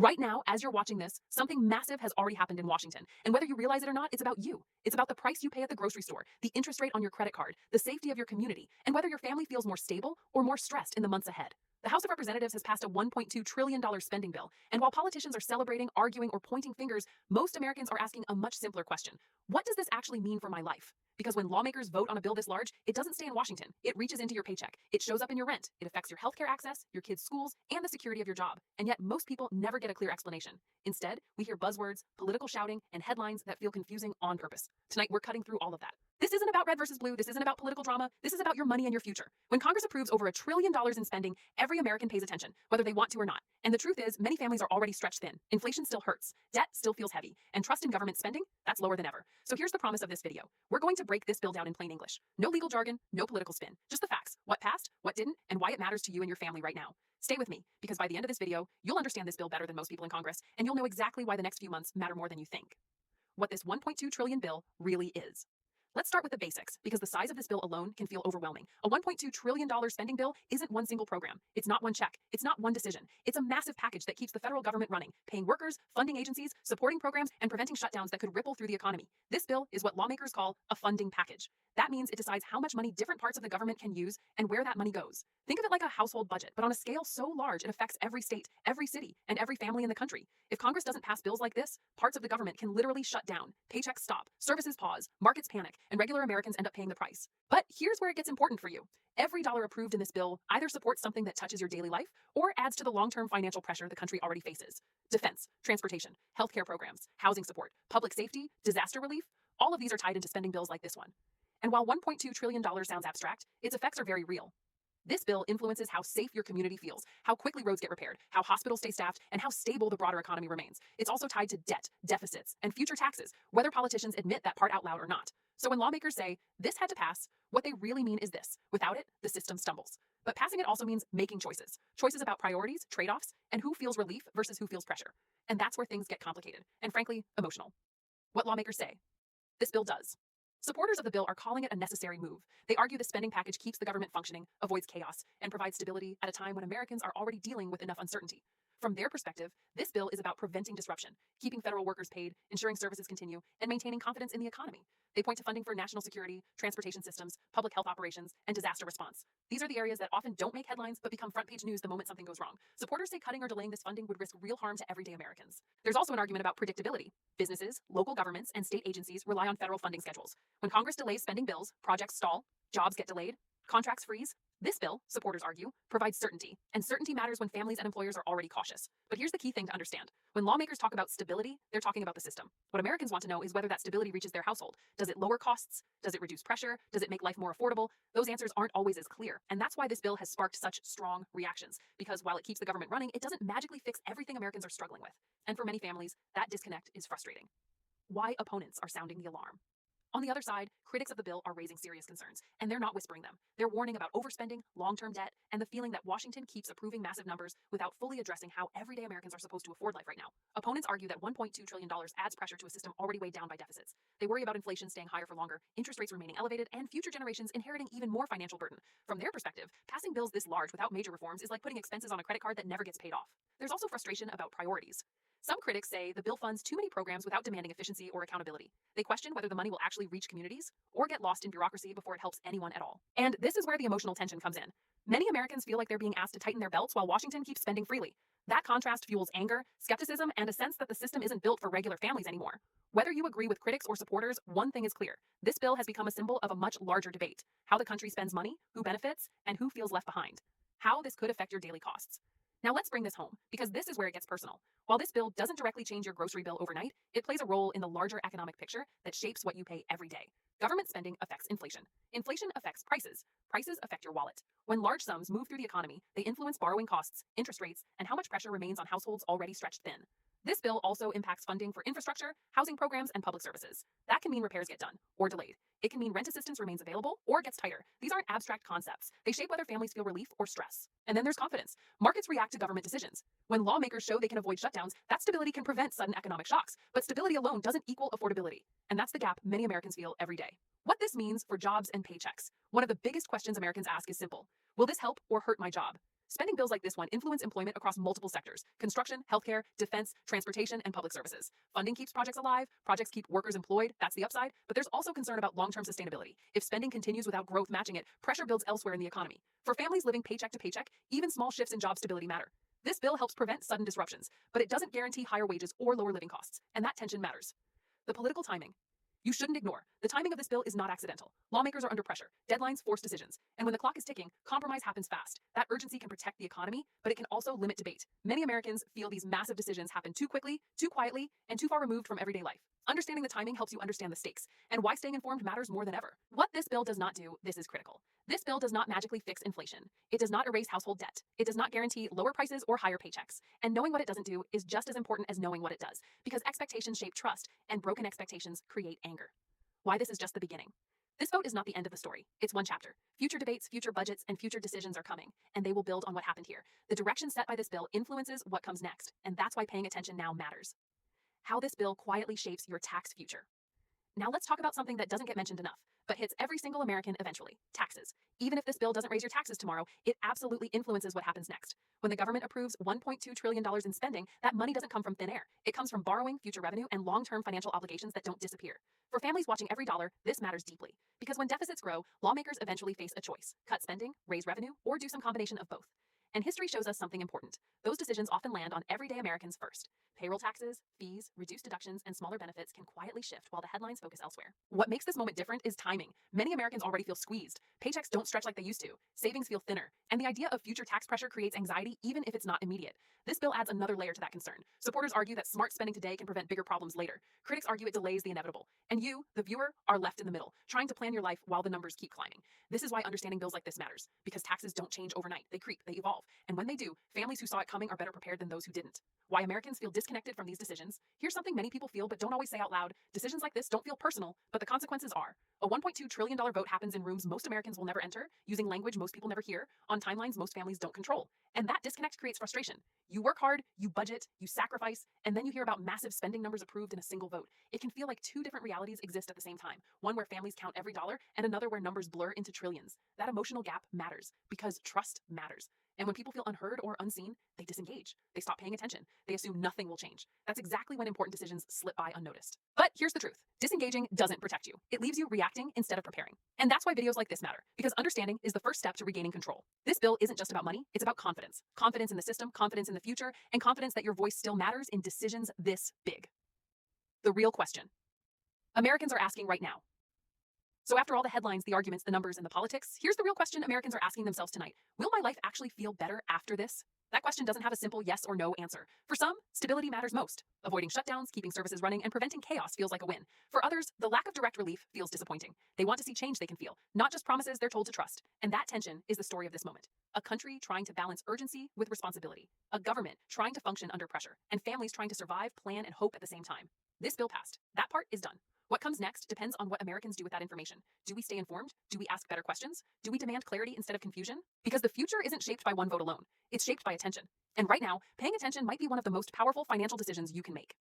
Right now, as you're watching this, something massive has already happened in Washington. And whether you realize it or not, it's about you. It's about the price you pay at the grocery store, the interest rate on your credit card, the safety of your community, and whether your family feels more stable or more stressed in the months ahead. The House of Representatives has passed a $1.2 trillion spending bill. And while politicians are celebrating, arguing, or pointing fingers, most Americans are asking a much simpler question. What does this actually mean for my life? Because when lawmakers vote on a bill this large, it doesn't stay in Washington. It reaches into your paycheck. It shows up in your rent. It affects your healthcare access, your kids' schools, and the security of your job. And yet most people never get a clear explanation. Instead, we hear buzzwords, political shouting, and headlines that feel confusing on purpose. Tonight, we're cutting through all of that. This isn't about red versus blue. This isn't about political drama. This is about your money and your future. When Congress approves over $1 trillion in spending, every American pays attention, whether they want to or not. And the truth is, many families are already stretched thin. Inflation still hurts. Debt still feels heavy. And trust in government spending, that's lower than ever. So here's the promise of this video. We're going to break this bill down in plain English. No legal jargon, no political spin. Just the facts. What passed, what didn't, and why it matters to you and your family right now. Stay with me, because by the end of this video, you'll understand this bill better than most people in Congress, and you'll know exactly why the next few months matter more than you think. What this $1.2 trillion bill really is. Let's start with the basics, because the size of this bill alone can feel overwhelming. A $1.2 trillion spending bill isn't one single program. It's not one check. It's not one decision. It's a massive package that keeps the federal government running, paying workers, funding agencies, supporting programs, and preventing shutdowns that could ripple through the economy. This bill is what lawmakers call a funding package. That means it decides how much money different parts of the government can use and where that money goes. Think of it like a household budget, but on a scale so large it affects every state, every city, and every family in the country. If Congress doesn't pass bills like this, parts of the government can literally shut down, paychecks stop, services pause, markets panic, and regular Americans end up paying the price. But here's where it gets important for you. Every dollar approved in this bill either supports something that touches your daily life or adds to the long-term financial pressure the country already faces. Defense, transportation, healthcare programs, housing support, public safety, disaster relief, all of these are tied into spending bills like this one. And while $1.2 trillion sounds abstract, its effects are very real. This bill influences how safe your community feels, how quickly roads get repaired, how hospitals stay staffed, and how stable the broader economy remains. It's also tied to debt, deficits, and future taxes, whether politicians admit that part out loud or not. So when lawmakers say, this had to pass, what they really mean is this. Without it, the system stumbles. But passing it also means making choices. Choices about priorities, trade-offs, and who feels relief versus who feels pressure. And that's where things get complicated, and frankly, emotional. What lawmakers say. This bill does. Supporters of the bill are calling it a necessary move. They argue the spending package keeps the government functioning, avoids chaos, and provides stability at a time when Americans are already dealing with enough uncertainty. From their perspective, this bill is about preventing disruption, keeping federal workers paid, ensuring services continue, and maintaining confidence in the economy. They point to funding for national security, transportation systems, public health operations, and disaster response. These are the areas that often don't make headlines but become front-page news the moment something goes wrong. Supporters say cutting or delaying this funding would risk real harm to everyday Americans. There's also an argument about predictability. Businesses, local governments, and state agencies rely on federal funding schedules. When Congress delays spending bills, projects stall, jobs get delayed, contracts freeze. This bill, supporters argue, provides certainty, and certainty matters when families and employers are already cautious. But here's the key thing to understand. When lawmakers talk about stability, they're talking about the system. What Americans want to know is whether that stability reaches their household. Does it lower costs? Does it reduce pressure? Does it make life more affordable? Those answers aren't always as clear, and that's why this bill has sparked such strong reactions. Because while it keeps the government running, it doesn't magically fix everything Americans are struggling with. And for many families, that disconnect is frustrating. Why opponents are sounding the alarm. On the other side, critics of the bill are raising serious concerns, and they're not whispering them. They're warning about overspending, long-term debt, and the feeling that Washington keeps approving massive numbers without fully addressing how everyday Americans are supposed to afford life right now. Opponents argue that $1.2 trillion adds pressure to a system already weighed down by deficits. They worry about inflation staying higher for longer, interest rates remaining elevated, and future generations inheriting even more financial burden. From their perspective, passing bills this large without major reforms is like putting expenses on a credit card that never gets paid off. There's also frustration about priorities. Some critics say the bill funds too many programs without demanding efficiency or accountability. They question whether the money will actually reach communities or get lost in bureaucracy before it helps anyone at all. And this is where the emotional tension comes in. Many Americans feel like they're being asked to tighten their belts while Washington keeps spending freely. That contrast fuels anger, skepticism, and a sense that the system isn't built for regular families anymore. Whether you agree with critics or supporters, one thing is clear. This bill has become a symbol of a much larger debate. How the country spends money, who benefits, and who feels left behind. How this could affect your daily costs. Now let's bring this home, because this is where it gets personal. While this bill doesn't directly change your grocery bill overnight, it plays a role in the larger economic picture that shapes what you pay every day. Government spending affects inflation. Inflation affects prices. Prices affect your wallet. When large sums move through the economy, they influence borrowing costs, interest rates, and how much pressure remains on households already stretched thin. This bill also impacts funding for infrastructure, housing programs, and public services. That can mean repairs get done or delayed. It can mean rent assistance remains available or gets tighter. These aren't abstract concepts. They shape whether families feel relief or stress. And then there's confidence. Markets react to government decisions. When lawmakers show they can avoid shutdowns, that stability can prevent sudden economic shocks. But stability alone doesn't equal affordability. And that's the gap many Americans feel every day. What this means for jobs and paychecks. One of the biggest questions Americans ask is simple. Will this help or hurt my job? Spending bills like this one influence employment across multiple sectors: construction, healthcare, defense, transportation, and public services. Funding keeps projects alive, projects keep workers employed, that's the upside, but there's also concern about long-term sustainability. If spending continues without growth matching it, pressure builds elsewhere in the economy. For families living paycheck to paycheck, even small shifts in job stability matter. This bill helps prevent sudden disruptions, but it doesn't guarantee higher wages or lower living costs, and that tension matters. The political timing. You shouldn't ignore. The timing of this bill is not accidental. Lawmakers are under pressure. Deadlines force decisions. And when the clock is ticking, compromise happens fast. That urgency can protect the economy, but it can also limit debate. Many Americans feel these massive decisions happen too quickly, too quietly, and too far removed from everyday life. Understanding the timing helps you understand the stakes, and why staying informed matters more than ever. What this bill does not do, this is critical. This bill does not magically fix inflation. It does not erase household debt. It does not guarantee lower prices or higher paychecks. And knowing what it doesn't do is just as important as knowing what it does, because expectations shape trust, and broken expectations create anger. Why this is just the beginning. This vote is not the end of the story. It's one chapter. Future debates, future budgets, and future decisions are coming, and they will build on what happened here. The direction set by this bill influences what comes next, and that's why paying attention now matters. How this bill quietly shapes your tax future. Now let's talk about something that doesn't get mentioned enough, but hits every single American eventually: taxes. Even if this bill doesn't raise your taxes tomorrow, it absolutely influences what happens next. When the government approves $1.2 trillion in spending, that money doesn't come from thin air. It comes from borrowing, future revenue, and long-term financial obligations that don't disappear. For families watching every dollar, this matters deeply. Because when deficits grow, lawmakers eventually face a choice: cut spending, raise revenue, or do some combination of both. And history shows us something important. Those decisions often land on everyday Americans first. Payroll taxes, fees, reduced deductions, and smaller benefits can quietly shift while the headlines focus elsewhere. What makes this moment different is timing. Many Americans already feel squeezed. Paychecks don't stretch like they used to. Savings feel thinner. And the idea of future tax pressure creates anxiety even if it's not immediate. This bill adds another layer to that concern. Supporters argue that smart spending today can prevent bigger problems later. Critics argue it delays the inevitable. And you, the viewer, are left in the middle, trying to plan your life while the numbers keep climbing. This is why understanding bills like this matters, because taxes don't change overnight. They creep, they evolve. And when they do, families who saw it coming are better prepared than those who didn't. Why Americans feel disconnected from these decisions. Here's something many people feel but don't always say out loud. Decisions like this don't feel personal, but the consequences are. A $1.2 trillion vote happens in rooms most Americans will never enter, using language most people never hear, on timelines most families don't control. And that disconnect creates frustration. You work hard, you budget, you sacrifice, and then you hear about massive spending numbers approved in a single vote. It can feel like two different realities exist at the same time, one where families count every dollar and another where numbers blur into trillions. That emotional gap matters because trust matters. And when people feel unheard or unseen, they disengage. They stop paying attention. They assume nothing will change. That's exactly when important decisions slip by unnoticed. But here's the truth. Disengaging doesn't protect you. It leaves you reacting instead of preparing. And that's why videos like this matter, because understanding is the first step to regaining control. This bill isn't just about money, it's about confidence. Confidence in the system, confidence in the future, and confidence that your voice still matters in decisions this big. The real question Americans are asking right now. So after all the headlines, the arguments, the numbers, and the politics, here's the real question Americans are asking themselves tonight. Will my life actually feel better after this? That question doesn't have a simple yes or no answer. For some, stability matters most. Avoiding shutdowns, keeping services running, and preventing chaos feels like a win. For others, the lack of direct relief feels disappointing. They want to see change they can feel, not just promises they're told to trust. And that tension is the story of this moment. A country trying to balance urgency with responsibility. A government trying to function under pressure. And families trying to survive, plan, and hope at the same time. This bill passed. That part is done. What comes next depends on what Americans do with that information. Do we stay informed? Do we ask better questions? Do we demand clarity instead of confusion? Because the future isn't shaped by one vote alone. It's shaped by attention. And right now, paying attention might be one of the most powerful financial decisions you can make.